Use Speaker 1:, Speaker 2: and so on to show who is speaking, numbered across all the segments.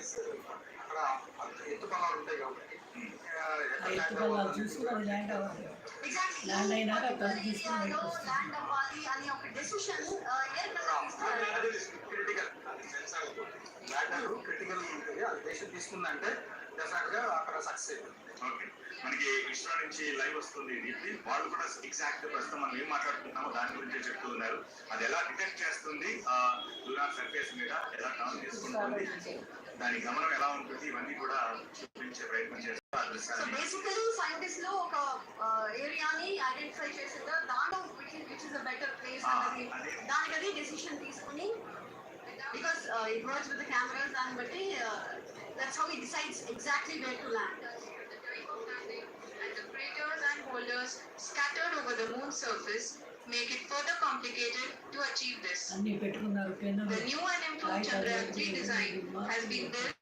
Speaker 1: అక్కడ ఎత్తు పొలాలు ఉంటాయి కాబట్టి
Speaker 2: చూసుకుని ల్యాండ్ అవ్వాలి, ల్యాండ్ అయినాక అక్కడ తీసుకుని
Speaker 3: ల్యాండ్ అవ్వాలి అని ఒక డెసిషన్
Speaker 1: క్రిటికల్ ల్యాండ్ క్రిటికల్ ఉంటుంది. అది డెసిషన్ తీసుకుందంటే డెఫినెట్ గా అక్కడ సక్సెస్.
Speaker 4: ఓకే, మనకి ఇస్రో నుంచి లైవ్ వస్తుంది వాళ్ళు కూడా ఎగ్జాక్ట్ ప్రస్తుతం మనం ఏం మాట్లాడుతున్నామో దాని గురించి చెప్తూ ఉన్నారు. అది ఎలా డిటెక్ట్ చేస్తుంది, లూనార్ సర్ఫేస్ మీద ఎలా టర్న్ చేసుకుంటుంది, దాని గమనం ఎలా ఉంటుంది, ఇవన్నీ కూడా చూపించే ప్రయత్నం చేస్తారు.
Speaker 3: బేసికలీ సైంటిస్ట్ లో ఒక ఏరియాని ఐడెంటిఫై చేసిందో దాంట్లో which is the better place అన్నది దానికి అది డెసిషన్ తీసుకుని because it works with the cameras దాన్ని బట్టి that's how he decides exactly where to land.
Speaker 5: And the craters and boulders scattered over the moon's surface make it further complicated to achieve this. The new and improved Chandrayaan 3 design has been built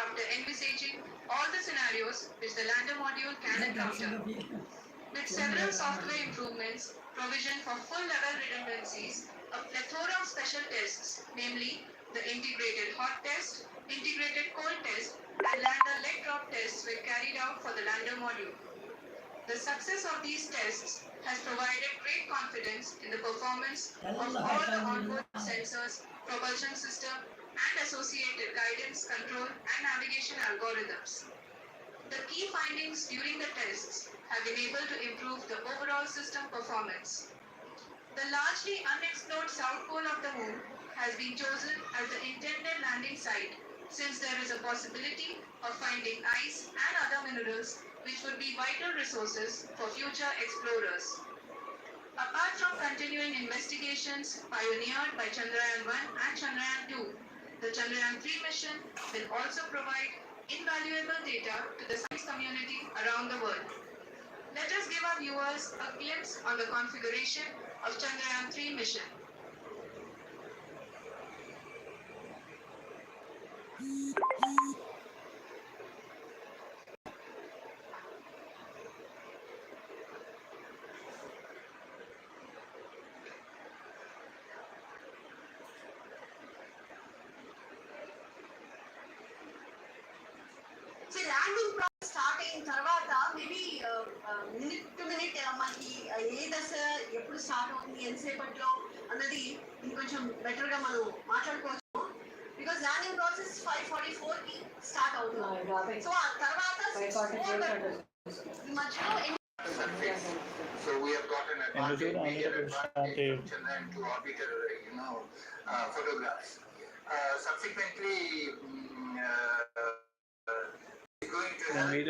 Speaker 5: after envisaging all the scenarios which the lander module can encounter. With several software improvements, provision for full-level redundancies, a plethora of special tests, namely the integrated hot test, integrated cold test, and lander leg drop tests were carried out for the lander module. The success of these tests has provided great confidence in the performance of all the onboard sensors, propulsion system, and associated guidance, control, and navigation algorithms. The key findings during the tests have been able to improve the overall system performance. The largely unexplored south pole of the moon has been chosen as the intended landing site, since there is a possibility of finding ice and other minerals which would be vital resources for future explorers. Apart from continuing investigations pioneered by Chandrayaan 1 and Chandrayaan 2, the Chandrayaan 3 mission will also provide invaluable data to the science community around the world. Let us give our viewers a glimpse on the configuration of Chandrayaan 3 mission.
Speaker 3: So landing process start అయిన తర్వాత maybe minute to minute మనకి ఏ దశ ఎప్పుడు start అవుతుంది ఎంతసేపట్లో అన్నది ఇంకొంచెం బెటర్గా మనం మాట్లాడుకోవచ్చు. బికాస్ ల్యాండింగ్ ప్రాసెస్ 5:44 కి స్టార్ట్ అవుతుంది. సో ఆ తర్వాత ఈ మధ్యలో
Speaker 1: So we have got an advantage, major advantage Chandrayaan 2 orbiter, photographs. Subsequently, going to have the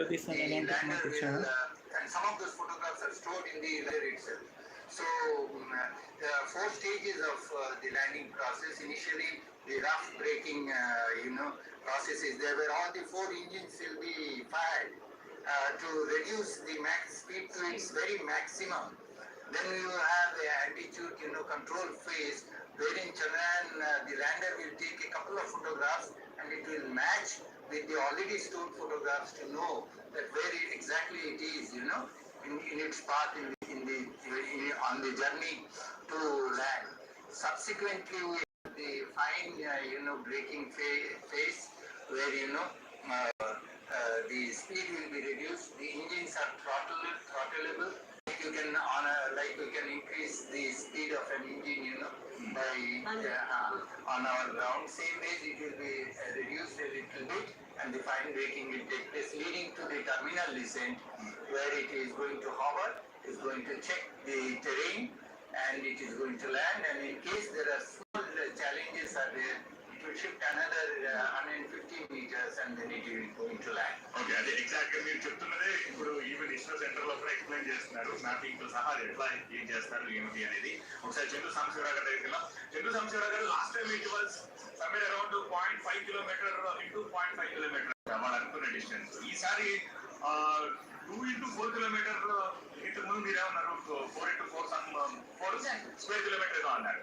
Speaker 1: lander will, and some of those photographs are stored in the lander itself. So there are 4 stages of the landing process. Initially, the rough braking, processes there where all the 4 engines will be fired to reduce the max speed to its very maximum. Then we will have the altitude, control phase, wherein Chandrayaan, the lander will take a couple of photographs and it will match with the already stored photographs to know that where exactly it is, in its path on the journey to land. Subsequently, we have the fine, braking phase where the speed will be reduced. The engines are throttleable. We can increase the speed of an engine, by on our ground. Same way it will be reduced a little bit, and the fine braking will take place, leading to the terminal descent, where it is going to hover, is going to check the terrain, and it is going to land. And in case there are small challenges are there, it will shift another 150 meters, and then it will going to land.
Speaker 4: Okay, అదే exact గా మీరు చెప్తున్నదే ఇప్పుడు even ISRO centre లో కూడా explain చేస్తున్నారు. Mapping తో సహా ఎట్లా ఏం చేస్తారు ఏమిటి అనేది. ఒకసారి చంద్ర సాంబశివరావు గారి దగ్గరికి వెళ్దాం. Chandra Sambasivarao garu, last time it was somewhere around 0.5 kilometre into 0.5 kilometre వాళ్ళు అనుకున్న డిస్టెన్స్. ఈసారి 2 into 4 కిలోమీటర్. ఇంతకు ముందు మీరేమన్నారు 4 into 4 స్క్వేర్ కిలోమీటర్ గా అన్నారు.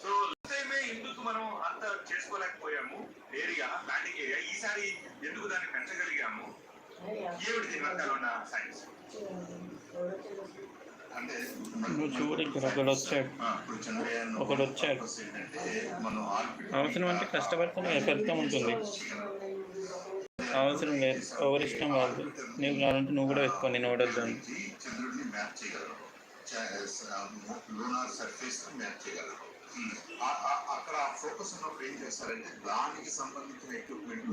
Speaker 4: సో టైమే ఎందుకు మనం అంత చేసుకోలేకపోయాము ఏరియా, ల్యాండింగ్ ఏరియా? ఈసారి ఎందుకు దాన్ని పెంచగలిగాము? ఏమిటి దీని వెనకాల ఉన్న సైన్స్?
Speaker 1: అంటే
Speaker 2: చూడు ఇక్కడ ఒకడు వచ్చాడు,
Speaker 4: మనం
Speaker 2: అవసరం అంటే కష్టపడితే ఫలితం ఉంటుంది.
Speaker 1: అవసరం లేదు, ఎవరి ఇష్టం వాళ్ళు. నీకు కావాలంటే నువ్వు కూడా పెట్టుకో, నేను వడద్దాను.
Speaker 6: చంద్రుడిని మ్యాప్ చేయగలరు, లూనార్ సర్ఫేస్ మ్యాప్ చేయగలరు. అక్కడ ఫోకస్ ఉన్నప్పుడు ఏం చేస్తారంటే దానికి సంబంధించిన ఎక్విప్మెంట్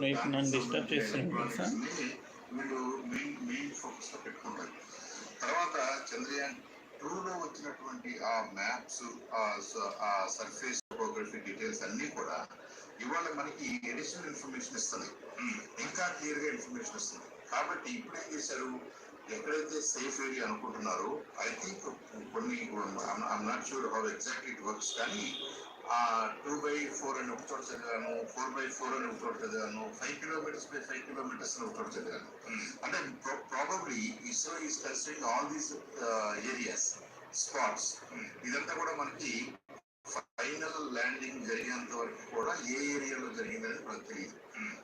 Speaker 6: వీళ్ళు మెయిన్ ఫోకస్ లో పెట్టుకుంటారు. తర్వాత చంద్రయాన్ 2లో వచ్చినటువంటి ఆ మ్యాప్స్, ఆ సర్ఫేస్ టోపోగ్రఫీ డీటెయిల్స్ అన్ని కూడా ఇవాళ మనకి అడిషనల్ ఇన్ఫర్మేషన్ ఇస్తుంది, ఇంకా క్లియర్ గా ఇన్ఫర్మేషన్ ఇస్తుంది. కాబట్టి ఇప్పుడు ఏం చేశారు, ఎక్కడైతే సేఫ్ ఏరియా అనుకుంటున్నారో ఐ థింక్ కొన్ని I'm not sure how exactly it works, కానీ 2/4 అని ఒక చోట చదివాను, 4/4 అని ఒక చోట చదివాను, 5 kilometers by 5 kilometers అని ఒక చోట చదివాను. అంటే probably ISRO is considering all these areas spots. ఇదంతా కూడా మనకి ఫైనల్ ల్యాండింగ్ జరిగేంత వరకు కూడా ఏ ఏరియాలో జరిగిందని మనకు తెలియదు.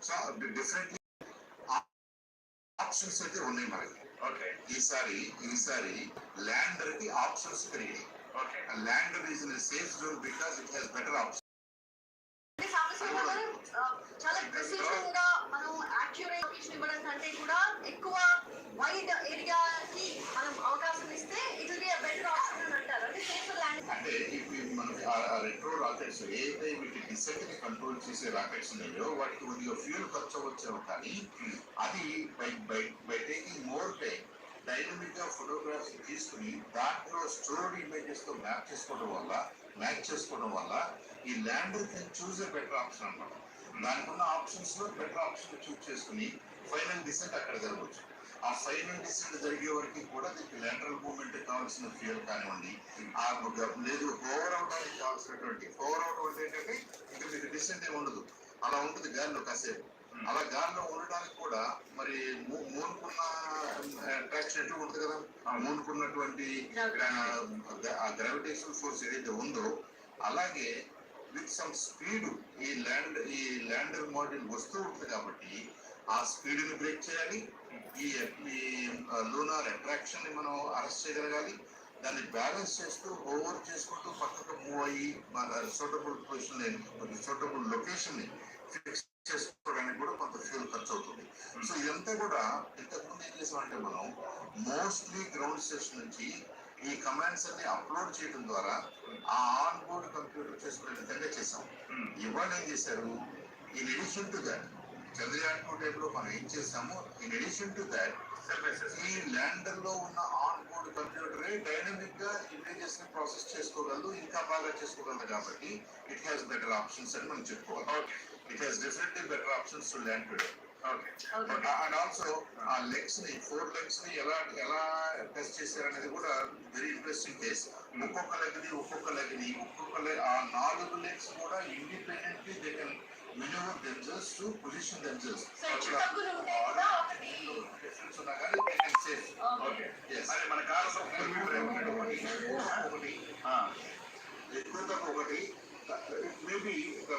Speaker 6: సో డిఫరెంట్లీ ఆప్షన్స్ అయితే ఉన్నాయి మనకి. ఈసారి ల్యాండర్ కి ఆప్షన్స్ పెరిగాయి. Lander is in safe zone because it has better option.
Speaker 3: చాలా ప్రెసిషన్ గా మనం యాక్యురేట్ లొకేషన్ ఇవ్వడం కంటే కూడా ఎక్కువ వైడ్ ఏరియాకి మనం అవకాశం ఇస్తే it will be a better option అని అంటారు. అంటే సేఫర్ ల్యాండ్
Speaker 6: అంటే ఇప్పుడు మనకి ఆ రెట్రో రాకెట్స్ ఏదైతే వీటి డిసెంట్ ని కంట్రోల్ చేసే రాకెట్స్ ఉన్నాయో వాటికి కొద్దిగా ఫ్యూల్ ఖర్చు వచ్చేవి, కానీ అది by taking more time dynamic గా ఫోటోగ్రాఫ్స్ తీసుకుని దాంట్లో స్టోర్డ్ ఇమేజెస్ తో మ్యాచ్ చేసుకోవడం వల్ల ఈ lander can choose A better option అన్నమాట. దానికి ఉన్న ఆప్షన్స్ లో బెటర్ ఆప్షన్ చూస్ చేసుకుని ఫైనల్ డిసెంట్ అక్కడ జరగవచ్చు. ఆ ఫైనల్ డిసెంట్ జరిగే వరకు కూడా దీనికి ల్యాండరల్ మూవ్మెంట్ కావాల్సిన ఫ్యూయల్ కానివ్వండి, లేదు ఓవర్ అవడానికి కావాల్సినటువంటి ఓవర్ అవడం ఏంటంటే ఇంకా మీకు డిసెంట్ ఏమి ఉండదు, అలా ఉంటుంది గాలిలో కాసేపు. అలా గాలిలో ఉండడానికి కూడా మరి మూనుకున్న అట్రాక్షన్ ఎట్లా ఉంటుంది కదా, ఆ మూనుకున్నటువంటి ఆ గ్రావిటేషన్ ఫోర్స్ ఏదైతే ఉందో అలాగే విత్ సమ్ స్పీడ్ ఈ ల్యాండర్ మాడ్యూల్ వస్తూ ఉంటుంది. కాబట్టి ఆ స్పీడ్ ని బ్రేక్ చేయాలి, ఈ లూనార్ అట్రాక్షన్ ని మనం అరెస్ట్ చేయగలగాలి, దాన్ని బ్యాలెన్స్ చేస్తూ ఓవర్ చేసుకుంటూ పక్కకు మూవ్ అయ్యి సూటబుల్ లొకేషన్ ని ఫిక్స్ చేసుకోవడానికి కూడా కొంత ఫ్యూల్ ఖర్చు అవుతుంది. సో ఇదంతా కూడా ఇంతకుముందు ఏం చేసామంటే మనం మోస్ట్లీ గ్రౌండ్ స్టేషన్ నుంచి ఈ కమాండ్స్ అన్ని అప్లోడ్ చేయడం ద్వారా ఆ ఆన్ బోర్డ్ కంప్యూటర్ చేసుకునే విధంగా చేసాం. ఇవాళ ఏం చేశారు, in addition to that Chandrayaan 2 type లో మనం ఏం చేసాము, ఇన్ ఎడిషన్ టు దాట్ ఈ ల్యాండర్ లో ఉన్న ఆన్ బోర్డ్ కంప్యూటరే డైనమిక్ గా ఇమేజెస్ ని ప్రాసెస్ చేసుకోగలదు, ఇంకా బాగా చేసుకోగలదు. కాబట్టి ఇట్ హ్యాస్ బెటర్ ఆప్షన్స్ అని మనం చెప్పుకోవాలి. It has definitely better options to land today. Okay. And also legs ni 4 legs ni ఎలా టెస్ట్ చేశారు అనేది కూడా వెరీ ఇంట్రెస్టింగ్ కేస్. ఒక్కొక్క లెగ్ ఆ 4 లెగ్స్ కూడా independently they can maneuver themselves to position themselves. Difference ఉన్నా కానీ they can safe. Okay yes అరే మన కార్లో ఒకటి ఎక్కువ ఒకటి maybe the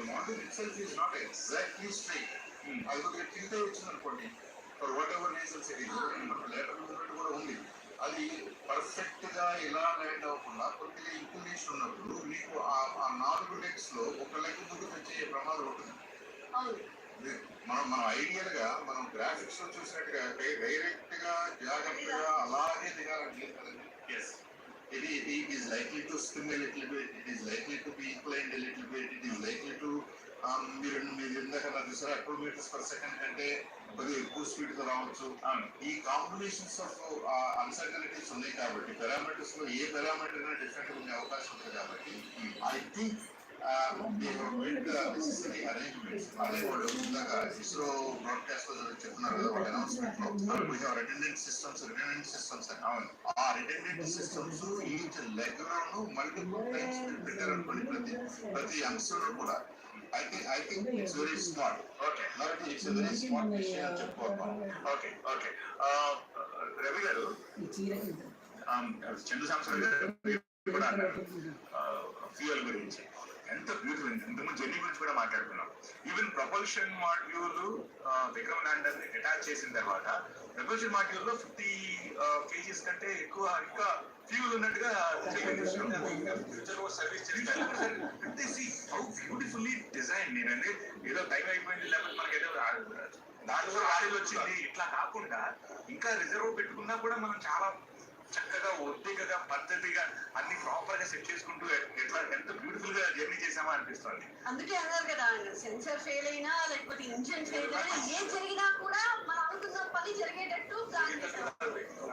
Speaker 6: model itself is not exactly straight. అది కొద్దిగా టిల్ట్ అయి వచ్చింది అనుకోండి, for whatever reasons it is, later moment కూడా ఉంది, అది పర్ఫెక్ట్ గా ఇలా ల్యాండ్ అవ్వకుండా కొద్దిగా ఇంక్లినేషన్ ఉన్నప్పుడు మీకు ఆ 4 లెగ్స్ లో ఒక లెగ్ ముందుకు వచ్చే ప్రమాదం ఉంటుంది. మనం ఐడియల్ గా మనం గ్రాఫిక్స్ లో చూసినట్టుగా డైరెక్ట్ గా జాగ్రత్తగా అలాగే దిగాలంటే కదండి. It is likely to spin a little bit, it is likely to be inclined a little bit, it is likely to మీరు ఇందాక చూసారా 2 meters per second కంటే కొద్దిగా ఎక్కువ స్పీడ్ తో రావచ్చు. ఈ కాంబినేషన్స్ ఆఫ్ అన్సర్టనిటీస్ ఉన్నాయి కాబట్టి పారామీటర్స్ లో ఏ పారామీటర్ అయినా డిఫరెంట్ ఉండే అవకాశం ఉంటుంది. కాబట్టి ఐ థింక్ అదే వాళ్ళు ఇందాక ఇస్రో బ్రాడ్కాస్ట్ లో చెప్తున్నారు కదా, వాళ్ళ అనౌన్స్మెంట్ లో రిటెండెంట్ సిస్టమ్స్ అని. ఆ రిటెండెంట్ సిస్టమ్స్ ఈచ్ లెగ్ లోను మల్టిపుల్ టైమ్స్ పెట్టారు అనుకోండి, ప్రతి అంశంలో కూడా. I think it's very smart. Okay. It's a very smart విషయం అని చెప్పుకోవాలి. Okay. రవి గారు, చంద్ర సంవత్సరం కూడా ఫ్యూయల్ గురించి ఎంత బ్యూటిఫుల్, ఇంతకుముందు జర్నీ గురించి కూడా మాట్లాడుకున్నాం. Even propulsion module Vikram lander ని అటాచ్ చేసిన తర్వాత ప్రొపల్షన్ మాడ్యూల్ లో 50 kgs కంటే ఎక్కువ ఇంకా ఫ్యూల్ ఉన్నట్టుగా సర్వీస్ చేస్తారు. Beautifully design. నేనంటే ఏదో టైం అయిపోయింది లేకపోతే మనకి ఏదో
Speaker 4: దాంట్లో వాయిల్ వచ్చింది ఇట్లా కాకుండా ఇంకా రిజర్వ్ పెట్టుకున్నా కూడా మనం చాలా చక్కగా ఒద్దికగా పద్ధతిగా అన్ని ప్రాపర్ గా సెట్ చేసుకుంటూ ఎట్లా ఎంత బ్యూటిఫుల్ గా జర్నీ చేసామా అనిపిస్తుంది.
Speaker 3: అందుకే అన్నారు కదా, సెన్సర్ ఫెయిల్ అయినా లేకపోతే ఇంజిన్ ఫెయిల్ అయినా ఏం జరిగినా కూడా మనం అనుకున్న పని జరిగేటట్టు ప్లాన్ చేశారు.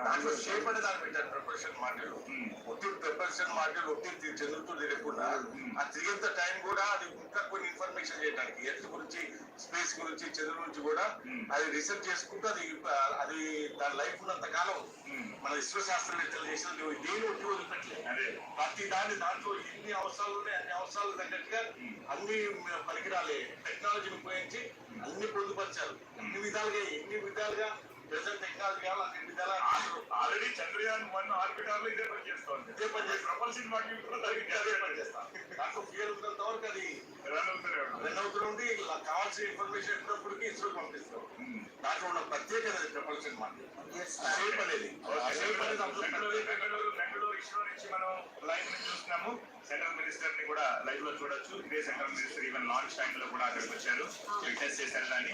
Speaker 6: దాంట్లో షేప్ అనే దాన్ని పెట్టారు, ప్రొపల్షన్ మాడ్యూల్. ఒత్తిడి ప్రొపల్షన్ మాడ్యూల్ ఒత్తిడి చెందుతూ తిరగకుండా ఆ తిరిగేంత టైం కూడా అది ఇంకా కొన్ని ఇన్ఫర్మేషన్ చేయడానికి ఎర్త్ గురించి, స్పేస్ గురించి, చంద్రుడి గురించి కూడా అది రీసెర్చ్ చేసుకుంటూ అది దాని లైఫ్ ఉన్నంత కాలం మన ఇస్రో శాస్త్రవేత్తలు చేసిన దేని ఒట్టి వదిలిపెట్టలేదు. అదే ప్రతి దాంట్లో ఎన్ని అవసరాలు ఉన్నాయి అన్ని అవసరాలు తగ్గట్టుగా అన్ని పరికరాలే టెక్నాలజీని ఉపయోగించి అన్ని పొందుపరిచారు. ఎన్ని విధాలుగా ప్రెసెంట్ టెక్నాలజీ కావాలి అన్ని విధాలా.
Speaker 4: ఆల్రెడీ చంద్రయాన్ 1 ఆర్బిటర్ లో ఇదే పని చేస్తోంది.
Speaker 6: ఇదే పని చేస్తాం.
Speaker 4: ప్రపల్షన్ మాడ్యూల్ కూడా
Speaker 6: అదే పని చేస్తాం. దాంట్లో ఫ్యూయల్ ఉన్నంత వరకు అది రన్ అవుతుండి కావాల్సిన ఇన్ఫర్మేషన్ ఎప్పుడప్పటికి ఇస్రోకి పంపిస్తాం. దాంట్లో ఉన్న ప్రత్యేకత ప్రపల్షన్ మాడ్యూల్ షేప్ అనేది.
Speaker 4: బెంగళూరు ఇస్రో నుంచి మనం లైవ్ ని చూస్తున్నాము. సెంట్రల్ మినిస్టర్ ని కూడా లైవ్ లో చూడొచ్చు. ఇదే central minister even launch time లో కూడా అక్కడికి వచ్చారు, విట్నెస్ చేశారు. దాన్ని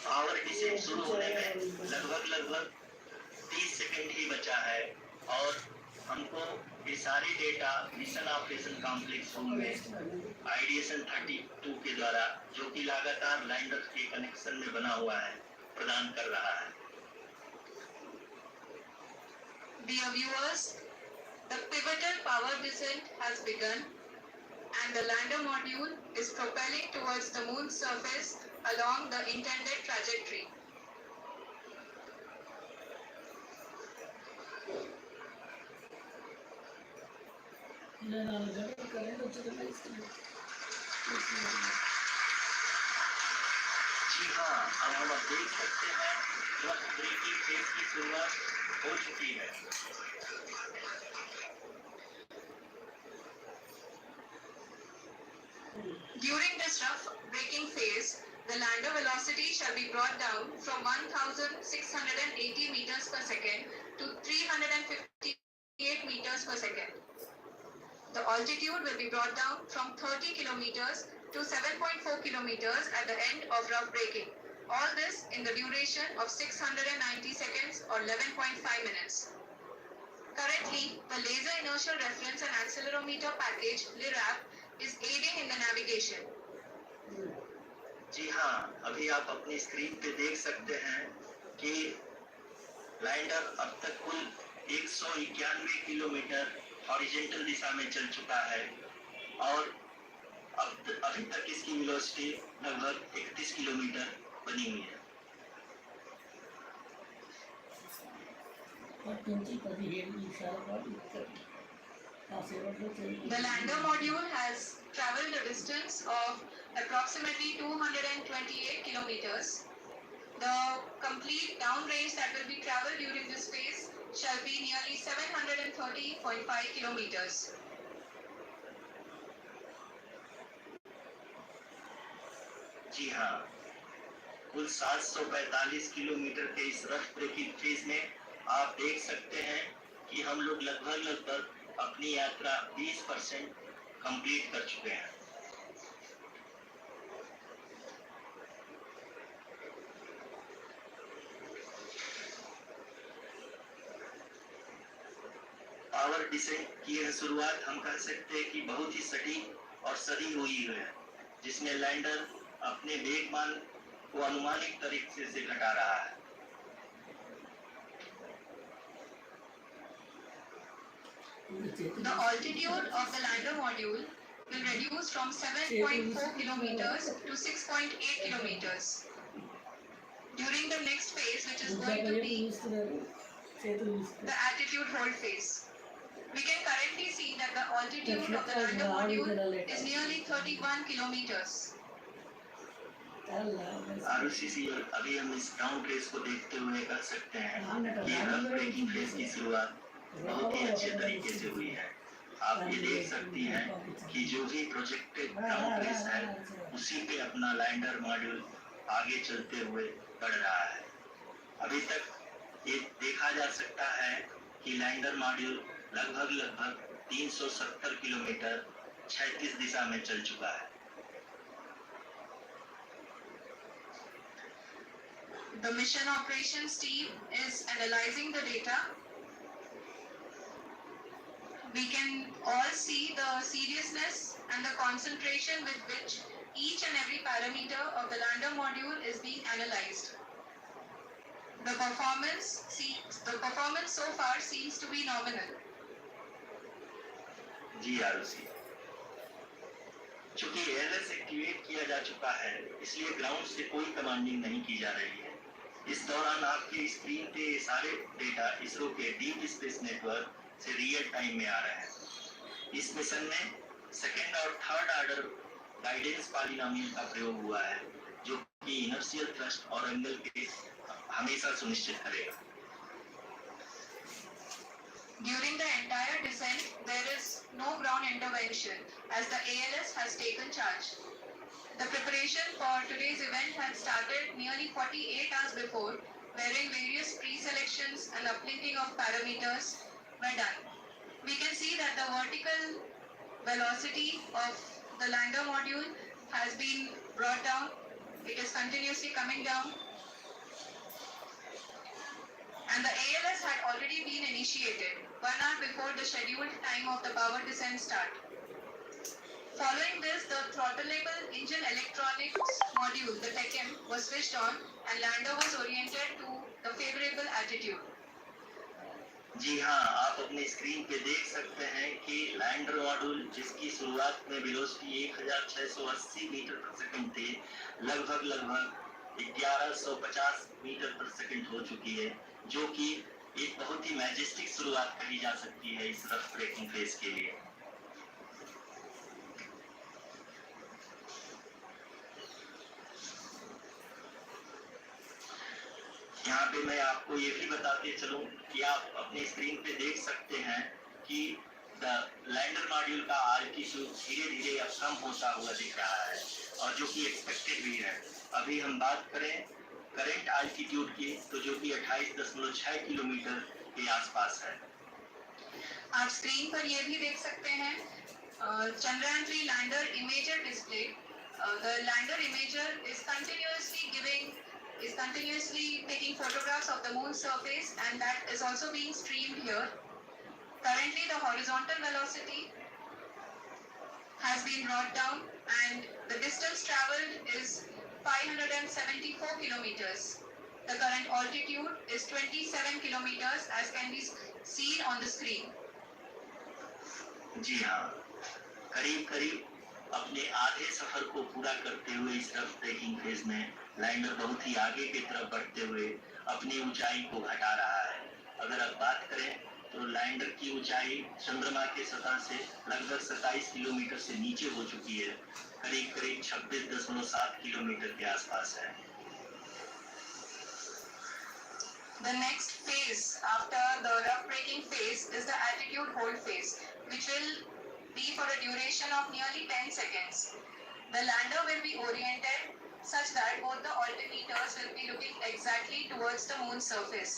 Speaker 7: पावर डिसेंट शुरू होने में लगभग 30 सेकंड ही बचा है और हमको ये सारे data mission operation complex room में आइडिएशन 32 के द्वारा, जो कि लगातार लैंडर के कनेक्शन में बना हुआ है, प्रदान कर रहा है.
Speaker 5: Dear viewers, the pivotal power descent has begun and the lander module is propelling towards the moon's surface along the intended trajectory.
Speaker 7: जी हाँ, अब हम देख सकते हैं ट्रक ब्रेकिंग फेज की शुरुआत हो चुकी है.
Speaker 5: During this rough braking phase, the lander velocity shall be brought down from 1,680 meters per second to 358 meters per second. The altitude will be brought down from 30 kilometers to 7.4 kilometers at the end of rough braking. All this in the duration of 690 seconds or 11.5 minutes. Currently, the Laser Inertial Reference and Accelerometer package (LIRAP) is aiding in the navigation.
Speaker 7: जी हाँ, अभी आप अपनी screen पे देख सकते हैं कि lander अब तक कुल 191 किलोमीटर हॉरिजॉन्टल दिशा में चल चुका है और अभी तक इसकी वेलोसिटी लगभग 31 किलोमीटर बनी हुई है.
Speaker 5: The lander module has traveled a distance of approximately 228 kilometers. The complete downrange that will be traveled during this phase shall be nearly 730.5 kilometers.
Speaker 7: जी हाँ, कुल 745 किलोमीटर के इस रफ ब्रेकिंग फेज में आप देख सकते हैं कि हम लोग लगभग अपनी यात्रा 20% कंप्लीट कर चुके हैं. पावर डिसेंट की यह शुरुआत हम कह सकते हैं कि बहुत ही सटीक और सही हुई है, जिसमें लैंडर अपने वेगमान को अनुमानित तरीके से घटा रहा है.
Speaker 5: The altitude of the lander module will reduce from 7.4 kilometers to 6.8 kilometers. During the next phase, which is going to be the attitude hold phase. We can currently see that the altitude of the lander module is nearly 31 kilometers.
Speaker 7: ROCC अभी हम इस ground race को देखते हुए कह सकते हैं कि रफ ब्रेकिंग फेज की शुरुआत बहुत ही अच्छे तरीके से हुई है. आप ये देख सकती हैं कि जो भी प्रोजेक्टेड ग्राउंड रेस है उसी पे अपना लैंडर मॉड्यूल आगे चलते हुए बढ़ रहा है. अभी तक ये देखा जा सकता है कि लैंडर मॉड्यूल लगभग 370 किलोमीटर 36 दिशा में चल चुका है।
Speaker 5: The mission operations team is analyzing the data. We can all see the seriousness and the concentration with which each and every parameter of the lander module is being analyzed. The performance so far seems to be nominal.
Speaker 7: जी आरुषि, चूंकि airless activate किया जा चुका है, इसलिए ground से कोई commanding नहीं की जा रही है। इस दौरान आपके स्क्रीन पे सारे डेटा इसरो के डीप स्पेस नेटवर्क से रियल टाइम में आ रहे हैं। इस मिशन में सेकेंड और थर्ड ऑर्डर गाइडेंस पॉलिनोमियल का प्रयोग हुआ है, जो कि इनर्शियल थ्रस्ट और एंगल के हमेशा सुनिश्चित करेगा।
Speaker 5: During the entire descent, there is no ground intervention as the ALS has taken charge. The preparation for today's event had started nearly 48 hours before, wherein various pre-selections and uplinking of parameters were done. We can see that the vertical velocity of the lander module has been brought down. It is continuously coming down. And the ALS had already been initiated 1 hour before the scheduled time of the power descent start. Following this, the throttleable engine electronics module, the TECM, was switched on and lander was oriented to the favorable attitude.
Speaker 7: जी हाँ, आप अपने screen पे देख सकते हैं कि lander module, जिसकी शुरुआत में वेलोसिटी 1680 मीटर पर सेकंड थी, लगभग 1150 मीटर पर सेकंड हो चुकी है, जो कि एक बहुत ही मैजेस्टिक शुरुआत कही जा सकती है इस रफ ब्रेकिंग फेज के लिए। यहाँ पे मैं आपको ये भी बताते चलूं कि आप अपने स्क्रीन पे देख सकते हैं कि लैंडर मॉड्यूल का आल्टीट्यूड धीरे-धीरे अब कम होता हुआ दिख रहा है, और जो कि एक्सपेक्टेड भी है। अभी हम बात करें करंट आल्टीट्यूड की, तो जो कि 28.6 किलोमीटर के आसपास है।
Speaker 5: आप स्क्रीन पर ये भी देख सकते हैं Chandrayaan 3 lander imager display. The lander imager is continuously taking photographs of the moon's surface, and that is also being streamed here. Currently, the horizontal velocity has been brought down, and the distance traveled is 574 kilometers. The current altitude is 27 kilometers, as can be seen on the screen.
Speaker 7: जी हाँ, करीब अपने आधे सफर को पूरा करते हुए इस rough breaking phase में लैंडर बहुत ही आगे की तरफ बढ़ते हुए अपनी ऊंचाई को घटा रहा है। अगर आप बात करें तो लैंडर की ऊंचाई चंद्रमा के सतह से लगभग 27 किलोमीटर से नीचे हो चुकी है, करीब 26.7 किलोमीटर के आसपास है।
Speaker 5: The next phase after the rough braking phase is the attitude hold phase, which will be for a duration of nearly 10 seconds. The lander will be oriented such that both the altimeters will be looking exactly towards the moon's surface.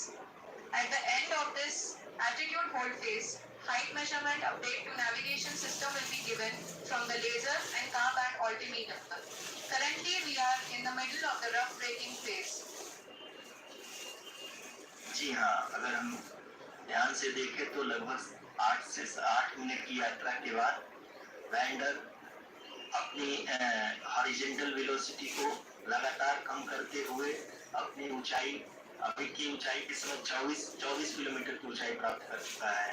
Speaker 5: At the end of this attitude hold phase, height measurement update to navigation system will be given from the laser and car band altimeter. Currently, we are in the middle of the rough braking phase.
Speaker 7: जी हाँ, अगर हम ध्यान से देखें तो लगभग 8 से 8 minute की यात्रा के बाद लैंडर अपनी हॉरिजॉन्टल वेलोसिटी को लगातार कम करते हुए अपनी ऊंचाई अभी की ऊंचाई के समय 24 किलोमीटर की ऊंचाई प्राप्त कर चुका है।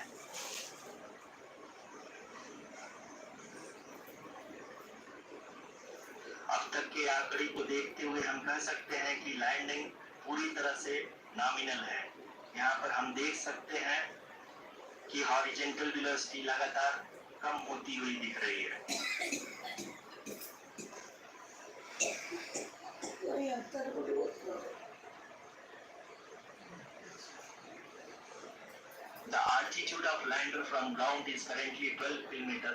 Speaker 7: अब तक के आंकड़े को देखते हुए हम कह सकते हैं कि लैंडिंग पूरी तरह से नॉमिनल है। यहाँ पर हम देख सकते हैं कि हॉरिजॉन्टल वेलोसिटी लगातार कम होती हुई दिख रही है। The altitude of lander from ground is currently 12 kilometer.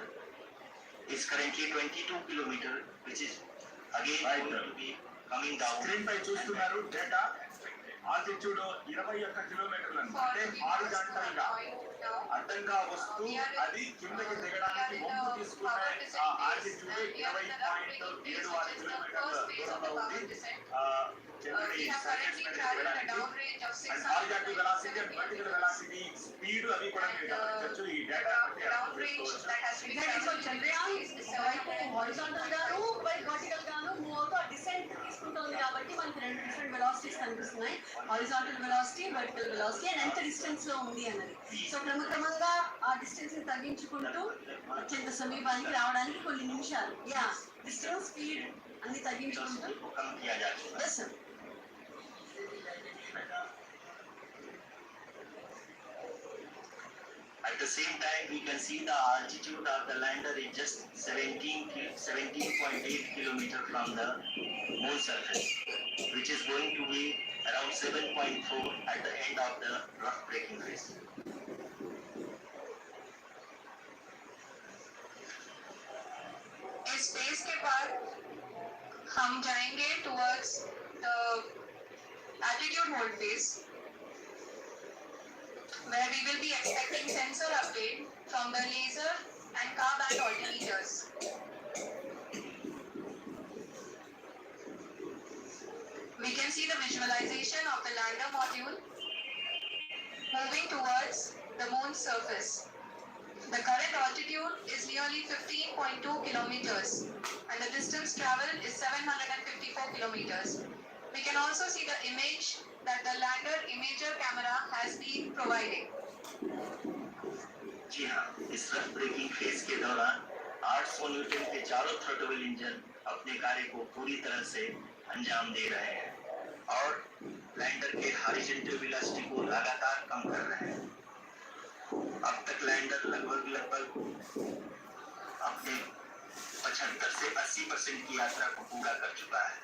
Speaker 7: Is currently 22 kilometer, which is again going to be coming down.
Speaker 6: Screen పై చూస్తున్నారు డేటా
Speaker 4: ఆల్టిట్యూడ్ 21 కిలోమీటర్లు అంటే హారిజాంటల్ గా అడ్డంగా వస్తూ అది కిందకి దిగడానికి వంపు తీసుకునే ఆల్టిట్యూడ్ 20.76 కిలోమీటర్ల దూరంలో ఉంది. చంద్రుడి సర్ఫేస్ మీద దిగడానికి and horizontal velocity and vertical velocity speed అవి కూడా మీరు గమనించవచ్చు. ఈ డేటా
Speaker 3: చంద్రయాన్ హారిజాంటల్ గాను వర్టికల్ గాను మూవ్ అవుతూ డిసెంట్ తీసుకుంటుంది కాబట్టి మనకి రెండు డిఫరెంట్ వెలాసిటీస్ కనిపిస్తున్నాయి. Horizontal velocity, vertical velocity and ఎంత డిస్టెన్స్ లో ఉంది అన్నది. సో క్రమక్రమంగా ఆ డిస్టెన్స్ ని తగ్గించుకుంటూ అత్యంత సమీపానికి రావడానికి కొన్ని నిమిషాలు డిస్టెన్స్ స్పీడ్ అన్ని తగ్గించుకుంటూ yes sir.
Speaker 7: At the same time, we can see the altitude of the lander is just 17.8 kilometer from the moon surface, which is going to be around 7.4 at the end of the rough braking phase.
Speaker 5: इस phase के बाद हम जाएंगे towards the altitude hold phase, where we will be expecting sensor update from the laser and car band altimeters. We can see the visualization of the lander module moving towards the moon's surface. The current altitude is nearly 15.2 kilometers and the distance traveled is 754 kilometers. We can also see the image that the lander imager camera has been providing.
Speaker 7: जी हाँ, इस rough breaking phase के दौरान 800 Newton के चारों throttle engine अपने कार्य को पूरी तरह से अंजाम दे रहे हैं और लैंडर के हॉरिजॉन्टल वेलोसिटी को लगातार कम कर रहे हैं। अब तक लैंडर लगभग अपने 75 से 80% की यात्रा को पूरा कर चुका है।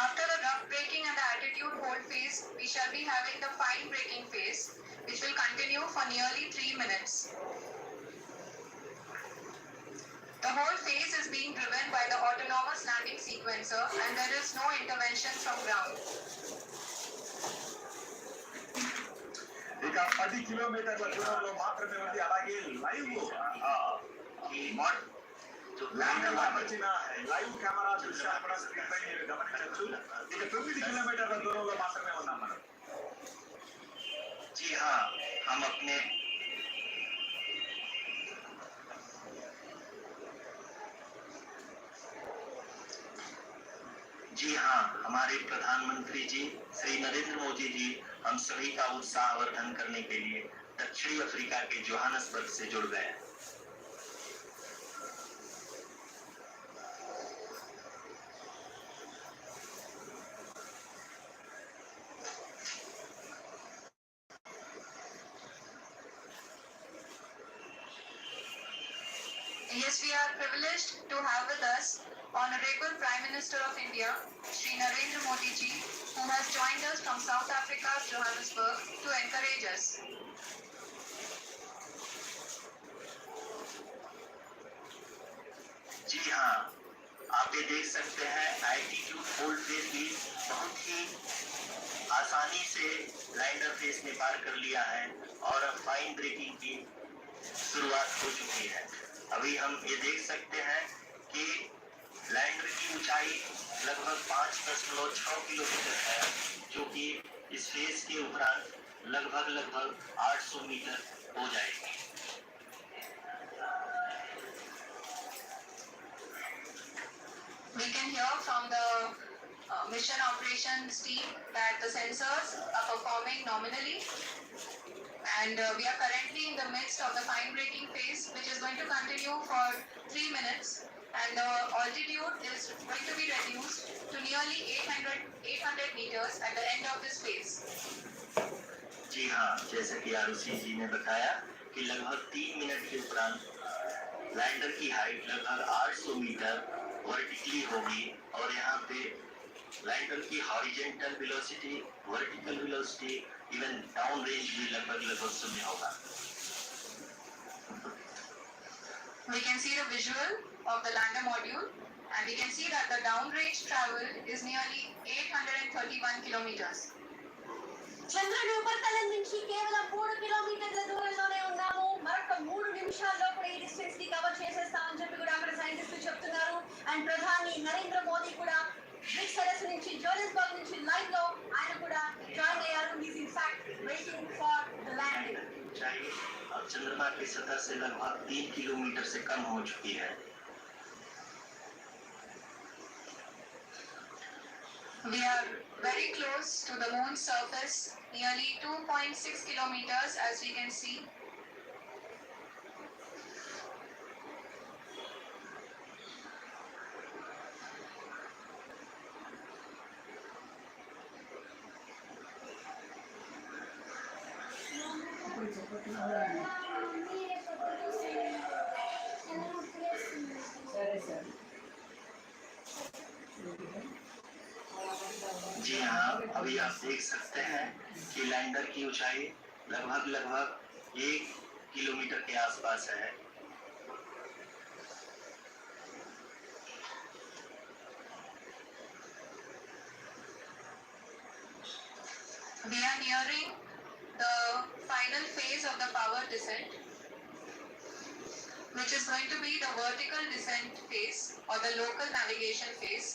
Speaker 5: After the rough braking and the altitude hold phase, we shall be having the fine braking phase, which will continue for nearly 3 minutes. The whole phase is being driven by the autonomous landing sequencer and there is no intervention from ground.
Speaker 4: ఇక 10 కిలోమీటర్ల దూరంలో మాత్రమే ఉంది. అలాగే live lander వచ్చిన live camera దృశ్యాలు కూడా screen పై మీరు గమనించవచ్చు. ఇక 9 కిలోమీటర్ల దూరంలో మాత్రమే ఉన్నాం మనం.
Speaker 7: जी हाँ, हम अपने हमारे प्रधानमंत्री जी श्री नरेंद्र मोदी जी हम सभी का उत्साहवर्धन करने के लिए दक्षिणी अफ्रीका के जोहानसबर्ग से जुड़ गए हैं।
Speaker 5: Yes, we are privileged to have with us Honorable Prime Minister of India, Shri Narendra Modi ji, who has joined us from South Africa's Johannesburg to encourage us.
Speaker 7: जी हाँ, आप ये देख सकते हैं एल्टीट्यूड होल्ड फेज भी बहुत ही आसानी से लैंडर फेज में पार कर लिया है और अब फाइन ब्रेकिंग की शुरुआत हो चुकी है। अभी हम ये देख सकते हैं कि लैंडर की ऊंचाई लगभग 5.6 किलोमीटर है, जो कि इस फेज के उपरांत लगभग 800 मीटर हो जाएगी।
Speaker 5: We can hear from the mission operations team that the sensors are performing nominally, and we are currently in the midst of the fine braking phase, which is going to continue for 3 minutes, and the altitude is going to be reduced to nearly 800 meters at the end of this phase.
Speaker 7: जी हाँ, जैसा कि आरुषि जी ने बताया कि लगभग 3 minute के उपरांत lander की हाइट लगभग 800 मीटर वर्टिकली होगी और यहाँ पे लैंडर की horizontal velocity, vertical velocity, even down range भी लगभग 0 होगा।
Speaker 5: We can see the visual of the lander module, and we can see that the downrange travel is nearly 831 kilometers.
Speaker 3: చంద్రుడి ఉపరితలం నుంచి కేవలం 3 కిలోమీటర్ల దూరంలోనే ఉన్నాము. మరొక 3 నిమిషాల్లో కూడా ఈ డిస్టెన్స్ ని కవర్ చేసేస్తామని చెప్పి కూడా అక్కడ సైంటిస్టులు చెప్తున్నారు. అండ్ ప్రధాని నరేంద్ర మోదీ కూడా బ్రిక్స్ సదస్సు నుంచి జోహాన్స్బర్గ్ నుంచి లైవ్ లో ఆయన కూడా జాయిన్ అయ్యారు. Is in fact waiting for the landing.
Speaker 7: अब चंद्रमा की सतह से लगभग 3 किलोमीटर से कम हो चुकी है.
Speaker 5: We are very close to the moon's surface, nearly 2.6 kilometers, as we can see.
Speaker 2: సరే సరే
Speaker 7: जी हाँ, अभी आप देख सकते हैं कि लैंडर की ऊंचाई लगभग 1 किलोमीटर के आसपास है.
Speaker 5: We are nearing the final phase of the power descent, which is going to be the vertical descent phase or the local navigation phase.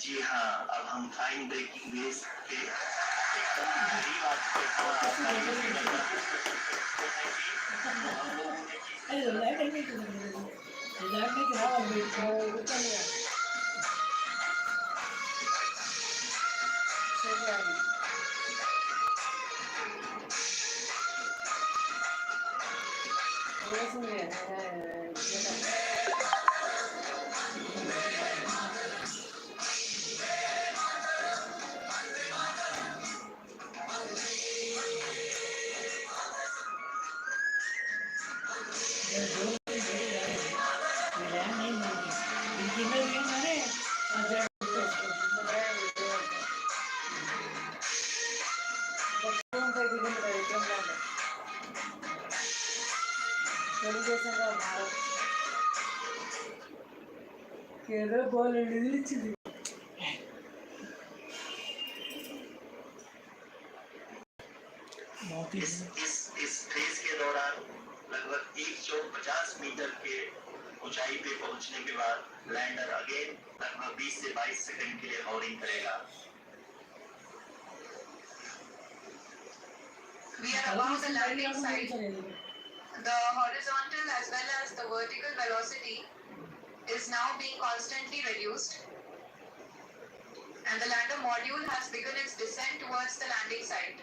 Speaker 7: जी हाँ, अब हम फाइन ब्रेकिंग वेव के एकदम करीब आ चुके हैं. हम लोगों ने
Speaker 2: అయ్యో లైట్ అయిపోయింది దాంట్లోకి రావాలి కూర్చోండి తెలుగుదేశంలో భారత్ ఏదో బోలు నిలిచింది.
Speaker 7: इस फेज के दौरान लगभग 150 मीटर के ऊंचाई पे पहुंचने के बाद लैंडर अगेन लगभग 20 से 22 सेकंड के लिए हॉवरिंग करेगा.
Speaker 5: We are above the landing site. The horizontal as well as the vertical velocity is now being constantly reduced, and the lander module has begun its descent towards the landing site.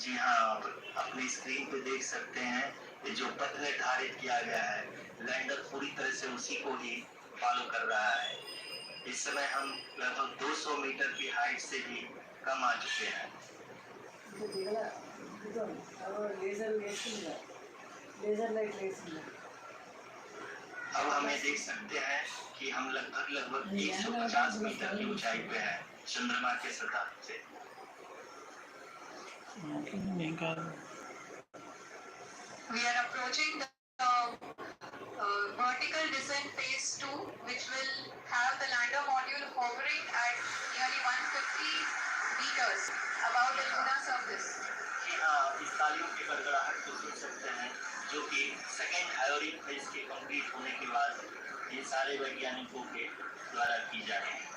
Speaker 7: जी हाँ, आप अपनी screen पे देख सकते हैं कि जो पथ निर्धारित किया गया है लैंडर पूरी तरह से उसी को ही फॉलो कर रहा है. इस समय हम लगभग 200 मीटर की हाइट से भी कम आ चुके हैं.
Speaker 2: लेजर लाइट వేసింది.
Speaker 7: अब हमें देख सकते हैं कि हम लगभग 150 मीटर की ऊंचाई पे हैं चंद्रमा के सतह से.
Speaker 5: We are approaching the vertical descent phase 2, which will have the lander module hovering at nearly 150 meters above the lunar surface.
Speaker 7: जी हाँ, इस तालियों की गड़गड़ाहट को सुन सकते हैं जो कि सेकेंड हायरिंग फेज के कंप्लीट होने के बाद ये सारे वैज्ञानिकों के द्वारा की जा रही है.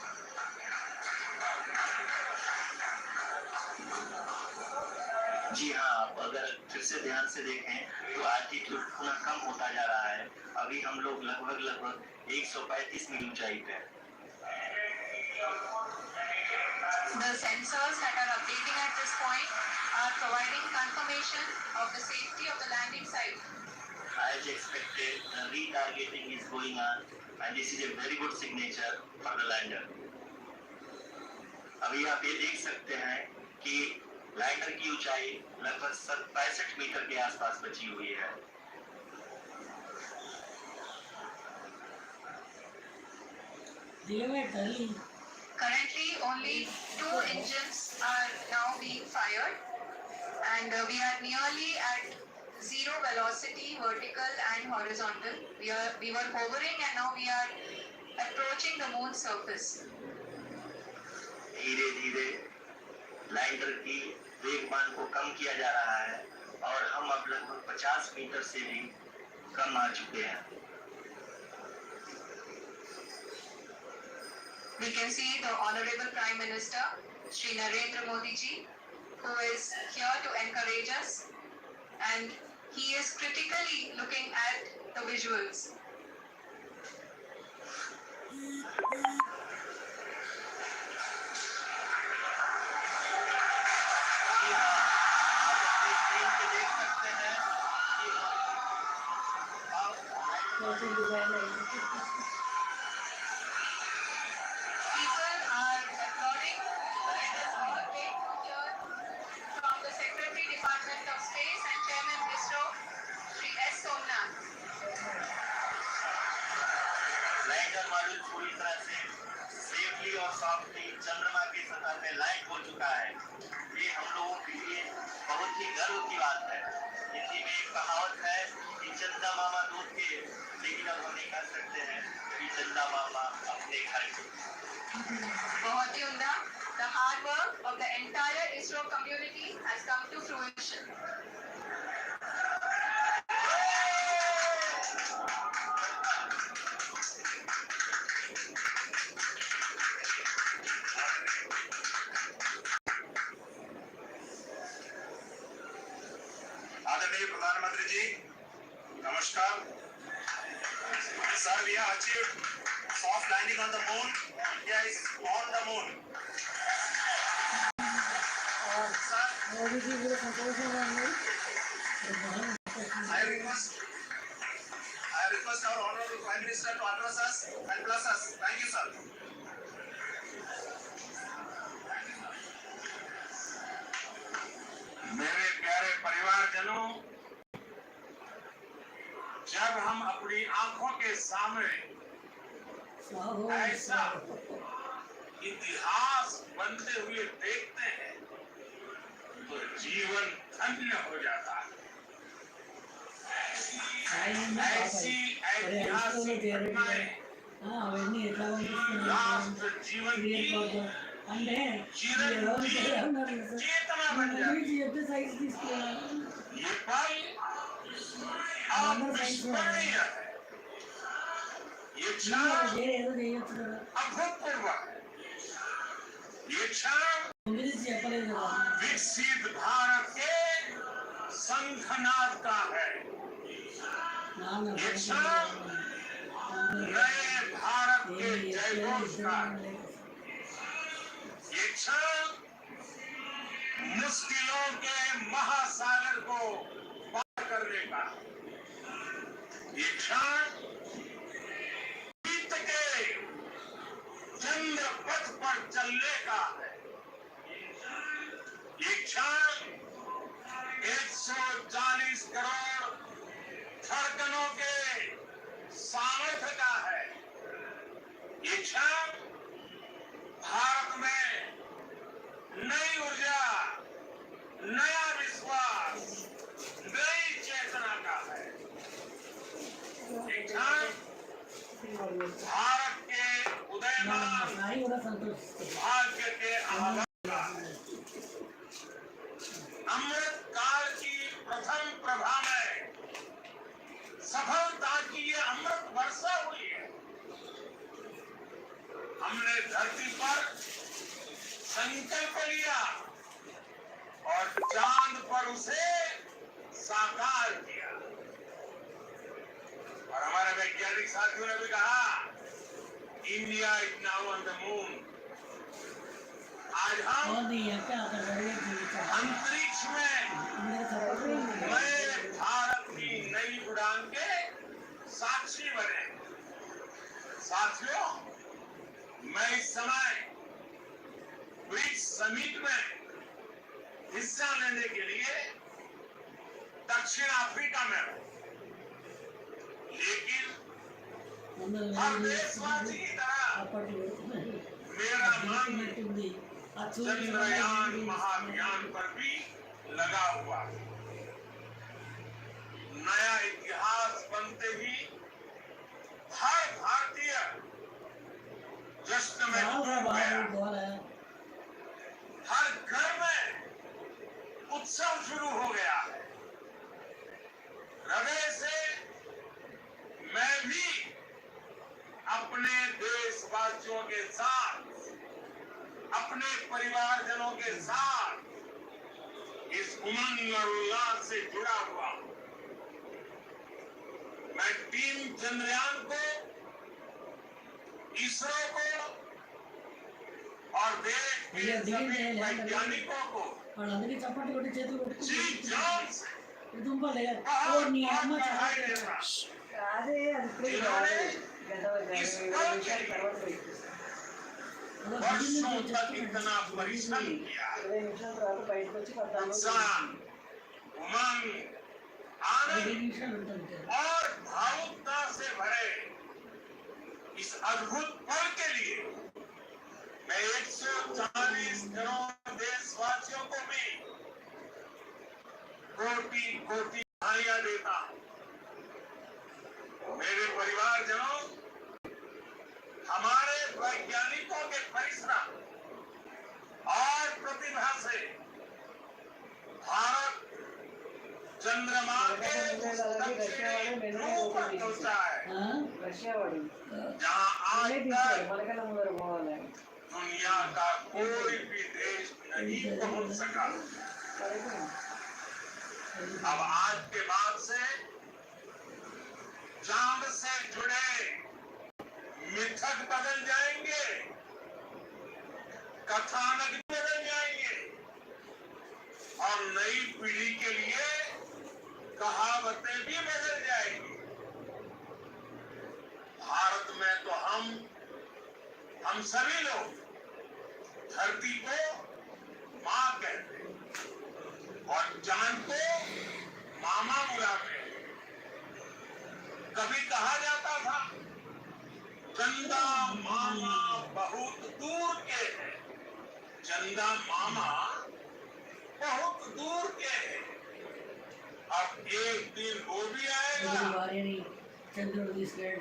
Speaker 7: जी हाँ, आप अगर फिर से ध्यान से देखें तो एल्टीट्यूड पुनः कम होता जा रहा है. अभी हम लोग लगभग 135 मीटर ऊंचाई पे हैं.
Speaker 5: The sensors that are updating at this point are providing confirmation of the safety of the landing site.
Speaker 7: As expected, the retargeting is going on and this is a very good signature for the lander. अभी आप ये देख सकते हैं कि lander की ऊंचाई लगभग 65 मीटर के आसपास बची हुई है.
Speaker 5: Currently, only 2 engines are now being fired, and we are nearly at zero velocity, vertical and horizontal. We were hovering, and now we are approaching the moon's surface.
Speaker 7: धीरे धीरे लैंडर की वेगमान को कम किया जा रहा है और हम अब लगभग 50 मीटर से भी कम आ चुके हैं.
Speaker 5: We can see the Honorable Prime Minister, Shri Narendra Modi ji, who is here to encourage us, and he is critically looking at the visuals. People are applauding. Let us take here from the Secretary Department of Space and Chairman ISRO, Shri S. Somnath.
Speaker 7: Lander module पूरी तरह से safely और softly चंद्रमा की सतह में land हो चुका है. ये हम लोगों के लिए बहुत ही गर्व की बात है. हिंदी में एक कहावत है कि चंदा मामा दूध के, लेकिन अब हम नहीं कह सकते हैं कि चंदा मामा अपने घर के.
Speaker 5: बहुत ही उम्दा. The hard work of the entire ISRO community has come to fruition.
Speaker 4: आदरणीय प्रधानमंत्री जी, नमस्कार. Sir, we have achieved soft landing on the moon. India is on the moon. Sir, I request our Honorable Prime Minister to address us and bless us. Thank you, sir.
Speaker 6: मेरे प्यारे परिवारजनों, जब हम अपनी आंखों के सामने ऐसा इतिहास बनते हुए देखते हैं तो जीवन धन्य हो जाता है. ऐसी ऐतिहासिक घटनाएं राष्ट्र जीवन की चेतना बन जाती है. ये पल अविस्मरणीय है. ये क्षण अभूतपूर्व है. ये क्षण विकसित भारत के शंखनाद का है. ये क्षण नए भारत के जयघोष का है. ये क्षण मुश्किलों के महासागर को पार करने का है. ये क्षण जीत के चंद्र पथ पर चलने का है. ये क्षण 140 करोड़ धड़कनों के सामर्थ्य का है. ये क्षण भारत में नई ऊर्जा, नया विश्वास, नई चेतना का है. ये क्षण भारत के उदयमान भाग्य के आधार का है. अमृत काल की प्रथम प्रभा में सफलता की ये अमृत वर्षा हुई है. हमने धरती पर संकल्प लिया और चांद पर उसे साकार किया. और हमारे वैज्ञानिक साथियों ने भी कहा, India is now on the moon. आज हम अंतरिक्ष में नए भारत की नई उड़ान के साक्षी बने. साथियों, मैं इस समय ब्रिक्स समिट में हिस्सा लेने के लिए दक्षिण अफ्रीका में हूं. लेकिन हर देशवासी की तरह
Speaker 4: मेरा मन चंद्रयान महाअभियान पर भी लगा हुआ है। नया इतिहास बनते ही हर भारतीय जश्न में डूब गया। हर घर में उत्सव शुरू हो गया है। हृदय से मैं भी अपने देशवासियों के साथ, अपने परिवारजनों के साथ इस उमंग और उल्लास से जुड़ा हुआ हूं। मैं टीम चंद्रयान को, इसरो को और देश के सभी वैज्ञानिकों को जी जान से बहुत बधाई देता हूं। जिन्होंने इस पल के लिए वर्षों तक इतना परिश्रम किया। उत्साह, उमंग, आनंद और भावुकता से भरे इस अद्भुत पल के लिए मैं 140 करोड़ देशवासियों को भी कोटि कोटि बधाइयां देता हूं। मेरे परिवारजनों, हमारे वैज्ञानिकों के परिश्रम और प्रतिभा से भारत चंद्रमा के दक्षिणी ध्रुव पर पहुंचा है, जहां आज तक दुनिया का कोई भी देश नहीं पहुंच सका। अब आज के बाद से चांद से जुड़े मिथक बदल जाएंगे, कथानक बदल जाएंगे और नई पीढ़ी के लिए कहावतें भी बदल जाएंगी। भारत में तो हम सभी लोग धरती को मां कहते हैं और चांद को मामा बुलाते हैं। कभी कहा जाता था चंदा मामा बहुत दूर के हैं, चंदा मामा बहुत दूर के हैं। अब एक दिन वो भी आएगा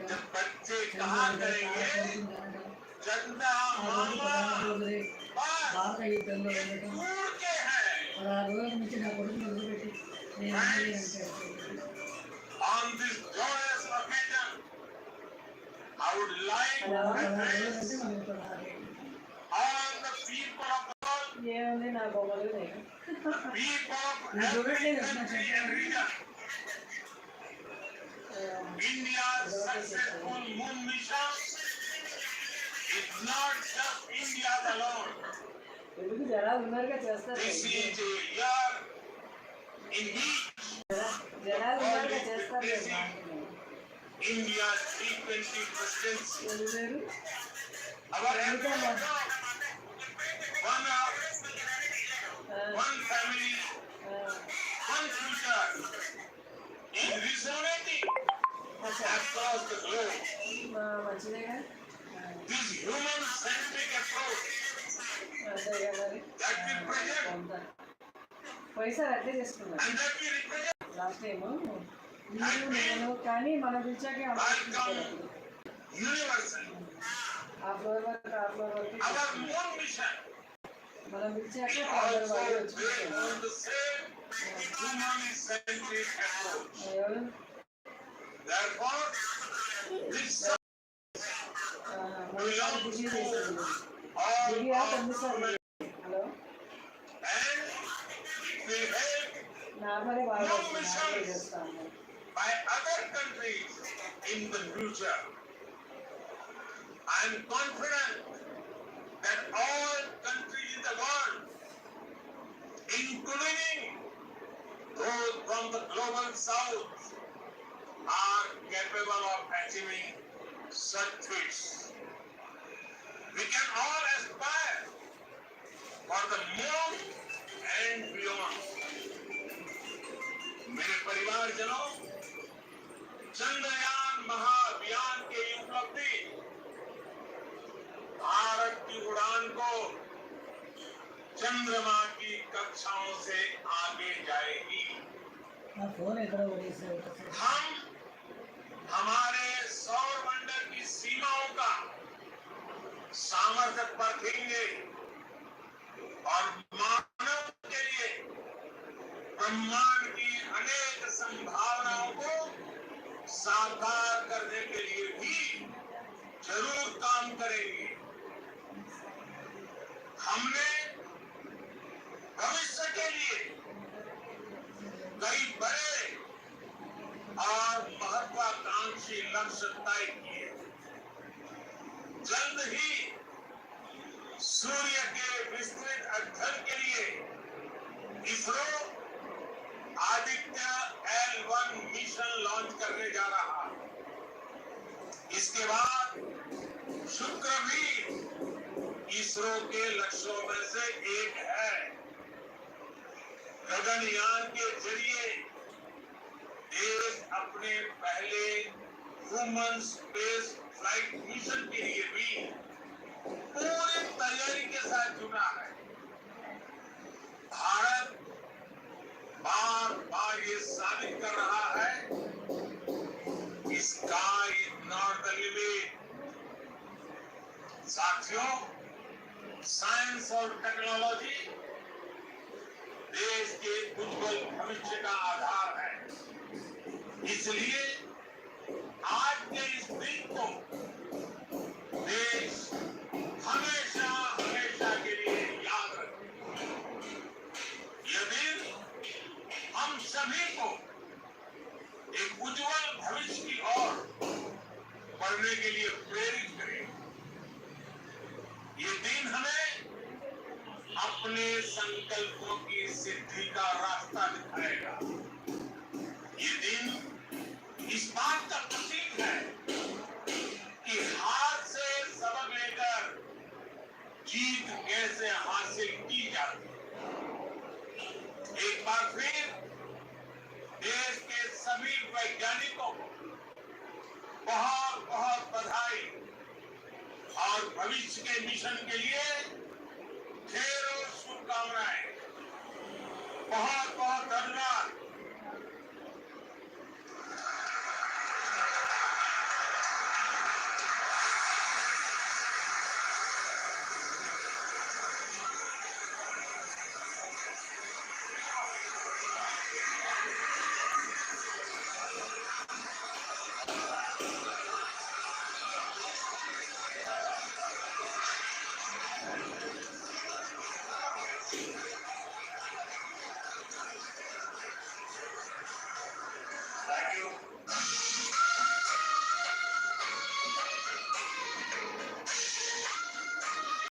Speaker 4: जब बच्चे कहा करेंगे चंदा मामा दूर के हैं। On this joyous occasion, I would like to address all the people of the world, the people of every country and region. India's successful moon mission is not just India's alone. This is a year in which the world is witnessing India's G20 presidency. Our efforts, one house, one family, one future, is resonating across the globe. This human-centric approach that we present and that we represent universal. Our moon mission is also based on the same human-centric approach. Therefore, this belongs to all humanity. And we have no missions by other countries in the future. I am confident that all countries in the world, including those from the global south, are capable of achieving such feats. We can all aspire for the moon and beyond. मेरे परिवारजनों, चंद्रयान महाअभियान की उपलब्धि को चंद्रमा की कक्षाओं से आगे जाएगी।
Speaker 2: फोन
Speaker 4: हम हमारे सौर मंडल की सीमाओं का सामर्थ्य परखेंगे और मानव के लिए ब्रह्मांड की अनेक संभावनाओं को साकार करने के लिए भी जरूर काम करेंगे। हमने भविष्य के लिए कई बड़े और महत्वाकांक्षी लक्ष्य तय किए। जल्द ही सूर्य के विस्तृत अध्ययन के लिए ISRO Aditya L1 mission launch करने जा रहा है। इसके बाद शुक्र भी इसरो के लक्ष्यों में से एक है। गगनयान के जरिए देश अपने पहले ह्यूमन स्पेस फ्लाइट मिशन के लिए भी पूरी तैयारी के साथ जुड़ा है। भारत बार बार ये साबित कर रहा है कि sky is not the limit. साथियों, साइंस और टेक्नोलॉजी देश के उज्जवल भविष्य का आधार है। इसलिए आज के इस दिन को देश हमेशा हमेशा के लिए याद रखेगा। यह दिन हम सभी को एक उज्जवल भविष्य की ओर बढ़ने के लिए प्रेरित करेगा। ये दिन हमें अपने संकल्पों की सिद्धि का रास्ता दिखाएगा। ये दिन इस बात का प्रतीक है कि हार से सबक लेकर जीत कैसे हासिल की जाती है। एक बार फिर देश के सभी वैज्ञानिकों को बहुत बहुत बधाई और भविष्य के मिशन के लिए ढेरों शुभकामनाएं। बहुत बहुत धन्यवाद।